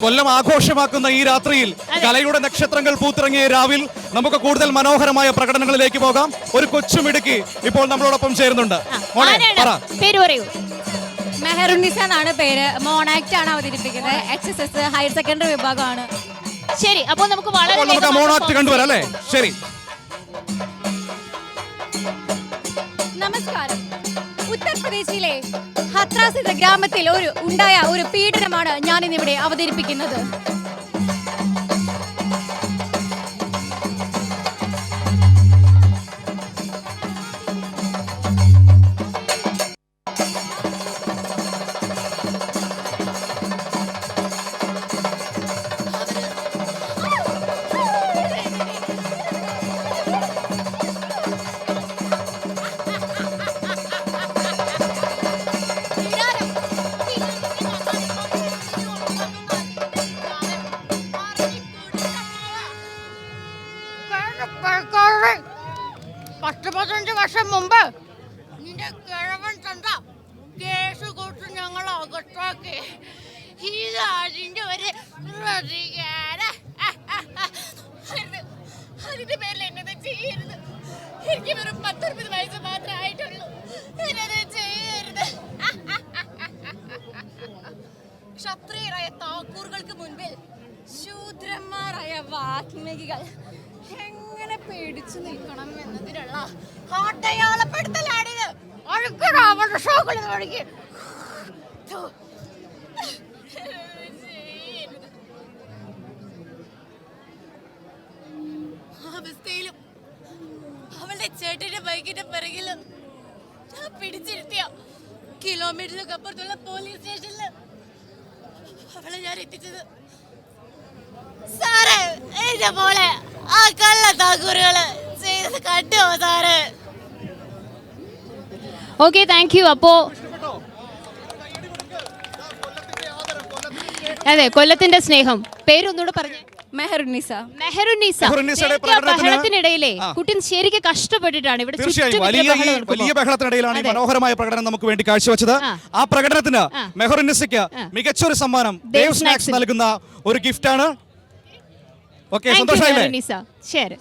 കൊല്ലം ആഘോഷമാക്കുന്ന ഈ രാത്രിയിൽ കലയുടെ നക്ഷത്രങ്ങൾ പൂത്തിറങ്ങിയ രാവിൽ നമുക്ക് കൂടുതൽ മനോഹരമായ പ്രകടനങ്ങളിലേക്ക് പോകാം. ഒരു കൊച്ചുമിടുക്കി ഇപ്പോൾ നമ്മളോടൊപ്പം ചേരുന്നുണ്ട്. പേര് പറയൂ. മെഹറുന്നിസ എന്നാണ് പേര്. മോണാക്ട് ആണ് അവതരിപ്പിക്കുന്നത്. HSS ഹയർ സെക്കൻഡറി വിഭാഗമാണ്. ശരി, അപ്പോൾ നമുക്ക് മോണാക്ട് കണ്ടുവരാം അല്ലേ? ശരി, നമസ്കാരം. ഉത്തർപ്രദേശിലെ ഹത്രാസ് എന്ന ഗ്രാമത്തിൽ ഉണ്ടായ ഒരു പീഡനമാണ് ഞാൻ ഇന്നിവിടെ അവതരിപ്പിക്കുന്നത്. പത്ത് വർഷം മുമ്പ് നിന്റെ കിഴവൻ തന്ത കേസ് കൊടുത്ത് ഞങ്ങൾ അകത്താക്കി. ഇത് അതിന്റെ ഒരു പ്രതികാരം. അതിന്റെ പേരിൽ എന്നത് ചെയ്യരുത്. എനിക്ക് വെറും 19 വയസ്സ് മാത്രമേ ആയിട്ടുള്ളൂ. എന്നത് ചെയ്യരുത്. ക്ഷത്രിയരായ താക്കൂറുകൾക്ക് മുൻപിൽ ശൂദ്രന്മാരായ വാഗ്മികൾ എങ്ങനെ പേടിച്ചു നിൽക്കണം എന്നതിനുള്ള അടയാളപ്പെടുത്തലാണിത്. അവസ്ഥയിലും അവളുടെ ചേട്ടന്റെ ബൈക്കിന്റെ പിറകില് ഞാൻ പിടിച്ചിരുത്തിയ കിലോമീറ്ററിലൊക്കെ അപ്പുറത്തുള്ള പോലീസ് സ്റ്റേഷനില് അവളെ ഞാൻ എത്തിച്ചത്. സാറേ, എന്റെ പോലെ ആ കള്ള താക്കൂറുകള് ചെയ്തത് കണ്ടോ സാറ്? Okay, thank you. അപ്പോ അതെ, കൊല്ലത്തിന്റെ സ്നേഹം. പേരൊന്നുകൂടെ പറഞ്ഞു. മെഹറുന്നിസ. ബഹളത്തിനിടയിലെ കുട്ടി ശരിക്കും കഷ്ടപ്പെട്ടിട്ടാണ് ഇവിടെ. വലിയ ബഹളത്തിനിടയിലാണ് ഈ മനോഹരമായ പ്രകടനം നമുക്ക് വേണ്ടി കാഴ്ചവെച്ചത്. ആ പ്രകടനത്തിന് മെഹറുന്നിസയ്ക്ക് മികച്ചൊരു സമ്മാനം ദേവ് സ്നാക്സ് നൽകുന്ന ഒരു ഗിഫ്റ്റ് ആണ്. ഓക്കെ, സന്തോഷമായില്ലേ? ശരി.